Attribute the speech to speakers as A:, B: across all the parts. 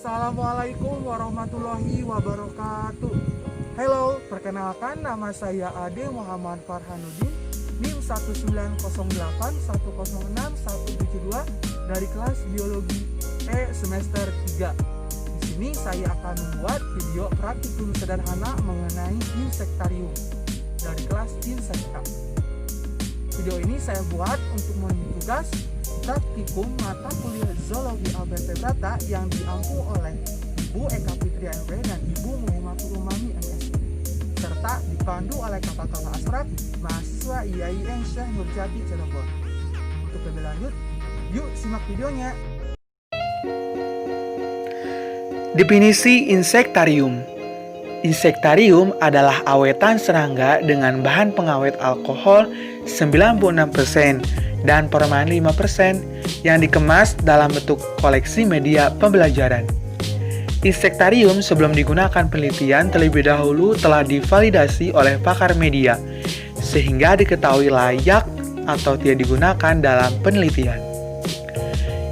A: Assalamualaikum warahmatullahi wabarakatuh. Halo, perkenalkan nama saya Ade Muhammad Farhanuddin, NIM 19081061172 dari kelas Biologi E semester 3. Di sini saya akan membuat video praktikum sederhana mengenai insektarium dari kelas Insekta. Video ini saya buat untuk memenuhi tugas praktikum mata kuliah zoologi alvertebrata yang diampu oleh Ibu Eka Fitri MW dan Ibu Muhammadur Umami MS, serta dipandu oleh kakak-kakak asraf mahasiswa IAIN Syekh Nurjati Cirebon. Untuk lebih lanjut, yuk simak videonya.
B: Definisi insektarium. Insektarium adalah awetan serangga dengan bahan pengawet alkohol 96% dan permanen 5% yang dikemas dalam bentuk koleksi media pembelajaran. Insektarium sebelum digunakan penelitian terlebih dahulu telah divalidasi oleh pakar media sehingga diketahui layak atau tidak digunakan dalam penelitian.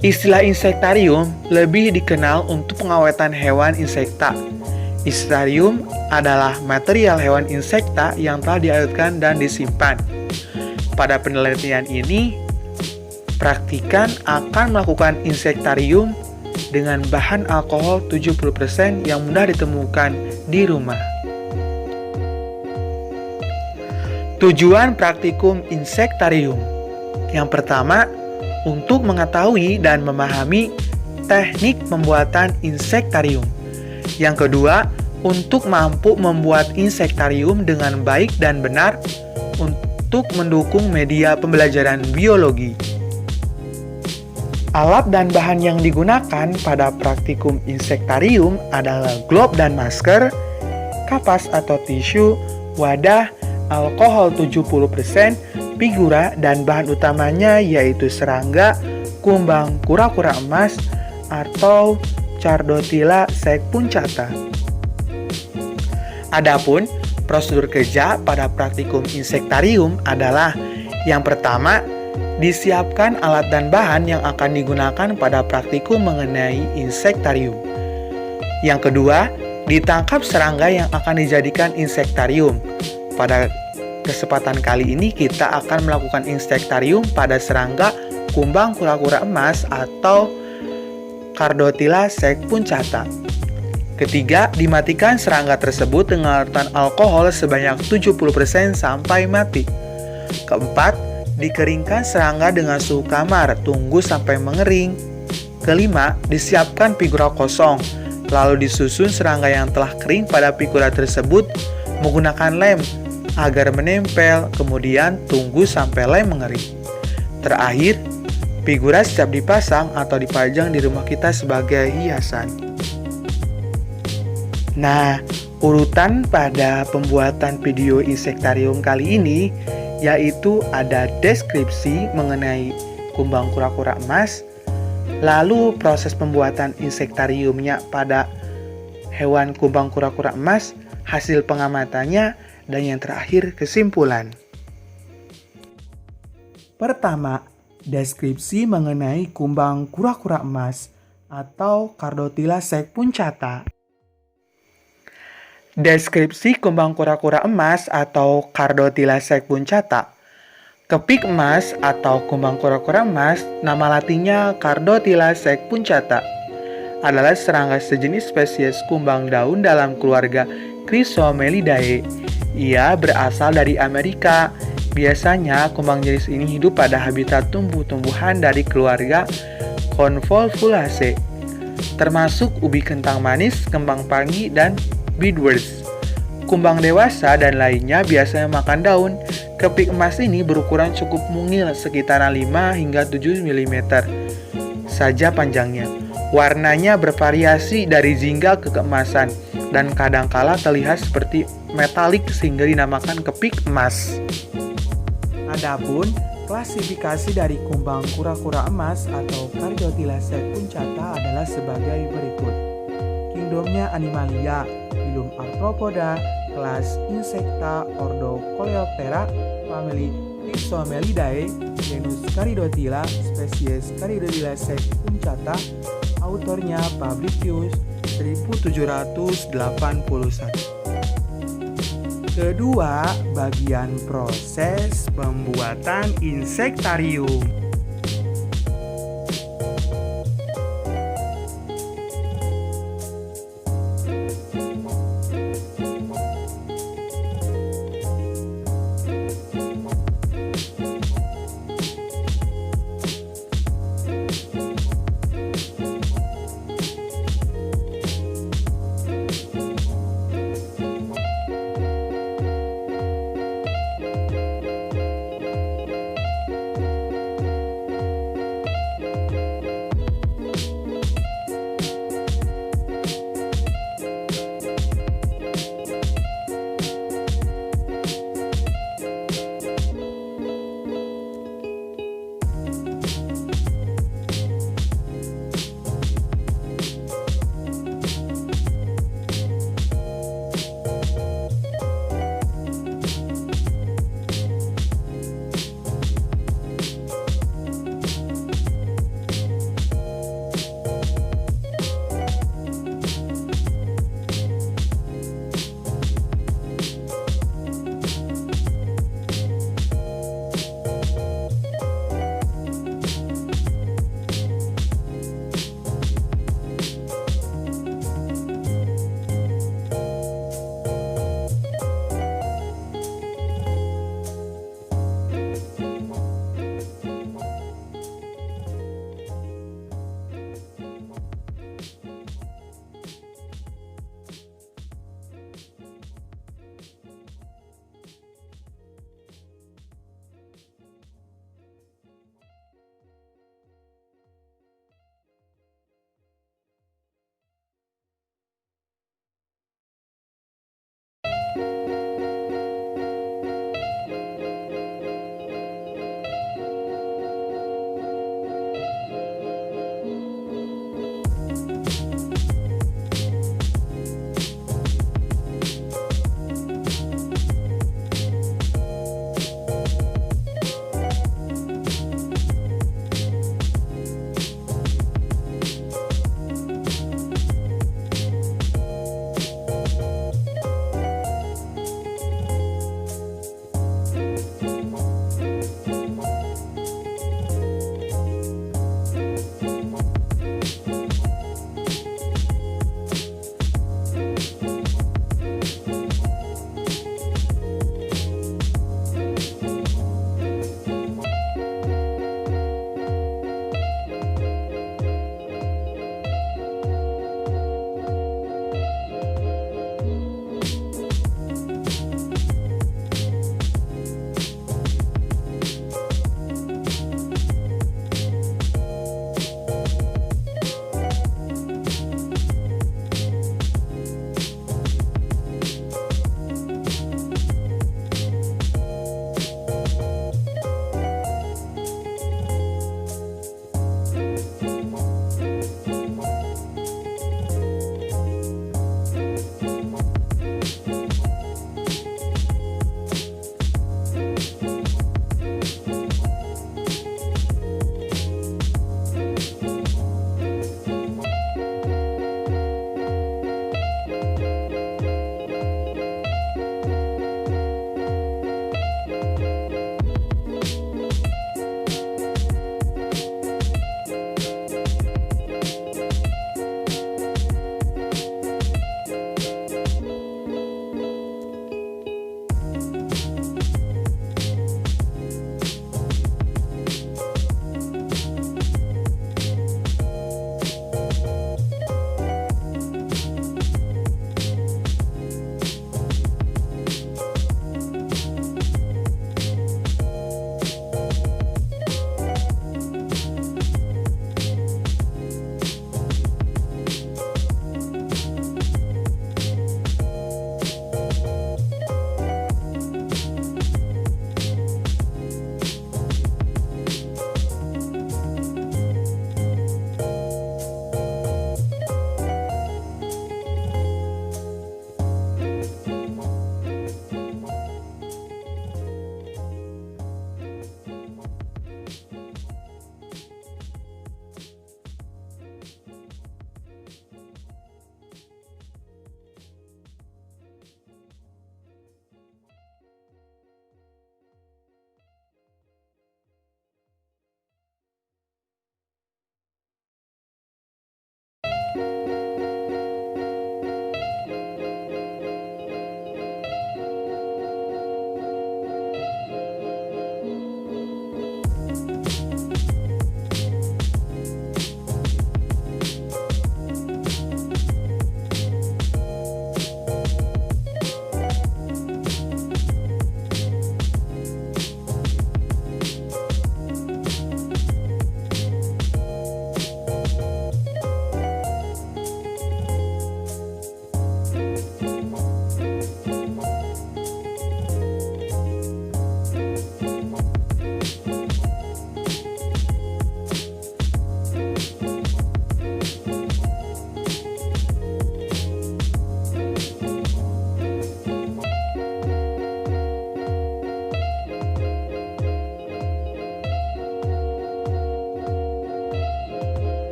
B: Istilah insektarium lebih dikenal untuk pengawetan hewan insekta. Insektarium adalah material hewan insekta yang telah diawetkan dan disimpan. Pada penelitian ini, praktikan akan melakukan insektarium dengan bahan alkohol 70% yang mudah ditemukan di rumah. Tujuan praktikum insektarium. Yang pertama, untuk mengetahui dan memahami teknik pembuatan insektarium. Yang kedua, untuk mampu membuat insektarium dengan baik dan benar untuk mendukung media pembelajaran biologi. Alat dan bahan yang digunakan pada praktikum insektarium adalah glove dan masker, kapas atau tisu, wadah, alkohol 70%, figura, dan bahan utamanya yaitu serangga, kumbang kura-kura emas, atau Chardotila secepuncata. Adapun prosedur kerja pada praktikum insektarium adalah yang pertama, disiapkan alat dan bahan yang akan digunakan pada praktikum mengenai insektarium. Yang kedua, ditangkap serangga yang akan dijadikan insektarium. Pada kesempatan kali ini kita akan melakukan insektarium pada serangga kumbang kura-kura emas atau Chardotila secepuncata. Ketiga, dimatikan serangga tersebut dengan larutan alkohol sebanyak 70% sampai mati. Keempat, dikeringkan serangga dengan suhu kamar, tunggu sampai mengering. Kelima, disiapkan figura kosong, lalu disusun serangga yang telah kering pada figura tersebut menggunakan lem agar menempel, kemudian tunggu sampai lem mengering. Terakhir, figura siap dipasang atau dipajang di rumah kita sebagai hiasan. Nah, urutan pada pembuatan video insektarium kali ini yaitu ada deskripsi mengenai kumbang kura-kura emas, lalu proses pembuatan insektariumnya pada hewan kumbang kura-kura emas, hasil pengamatannya, dan yang terakhir kesimpulan. Pertama, deskripsi mengenai kumbang kura-kura emas atau Chardotila secepuncata. Deskripsi kumbang kura-kura emas atau Chardotila secepuncata. Kepik emas atau kumbang kura-kura emas, nama latinnya Chardotila secepuncata, adalah serangga sejenis spesies kumbang daun dalam keluarga Chrysomelidae. Ia berasal dari Amerika. Biasanya, kumbang jenis ini hidup pada habitat tumbuh-tumbuhan dari keluarga Convolvulaceae, termasuk ubi kentang manis, kembang panggi, dan beadworts. Kumbang dewasa dan lainnya biasanya makan daun. Kepik emas ini berukuran cukup mungil, sekitar 5 hingga 7 mm saja panjangnya. Warnanya bervariasi dari jingga ke keemasan dan kadangkala terlihat seperti metalik sehingga dinamakan kepik emas. Adapun klasifikasi dari kumbang kura-kura emas atau Chardotila secepuncata adalah sebagai berikut. Kingdomnya Animalia, filum Arthropoda, kelas Insecta, ordo Coleoptera, famili Chrysomelidae, genus Chardotila, spesies Chardotila secepuncata, autornya Fabricius 1781. Kedua, bagian proses pembuatan insektarium.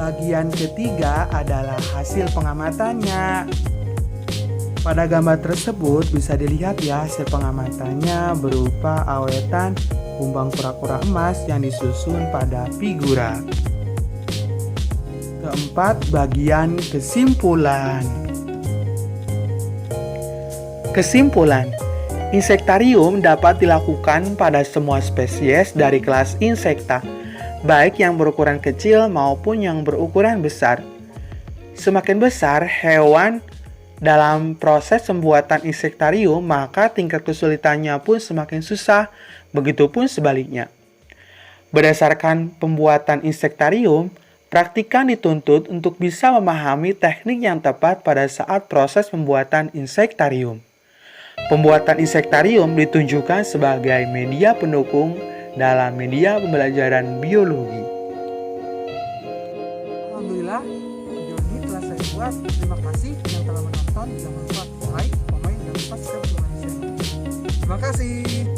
B: bagian ketiga adalah hasil pengamatannya. Pada gambar tersebut bisa dilihat ya hasil pengamatannya berupa awetan kumbang kura-kura emas yang disusun pada figura. Keempat, bagian kesimpulan. Kesimpulan, insektarium dapat dilakukan pada semua spesies dari kelas Insecta, baik yang berukuran kecil maupun yang berukuran besar. Semakin besar hewan dalam proses pembuatan insektarium, maka tingkat kesulitannya pun semakin susah, begitupun sebaliknya. Berdasarkan pembuatan insektarium, praktikan dituntut untuk bisa memahami teknik yang tepat pada saat proses pembuatan insektarium. Pembuatan insektarium ditunjukkan sebagai media pendukung dalam media pembelajaran biologi.
A: Alhamdulillah, video ini telah saya buat. Terima kasih yang telah menonton. Jangan lupa like, komen, dan subscribe channel ini. Terima kasih.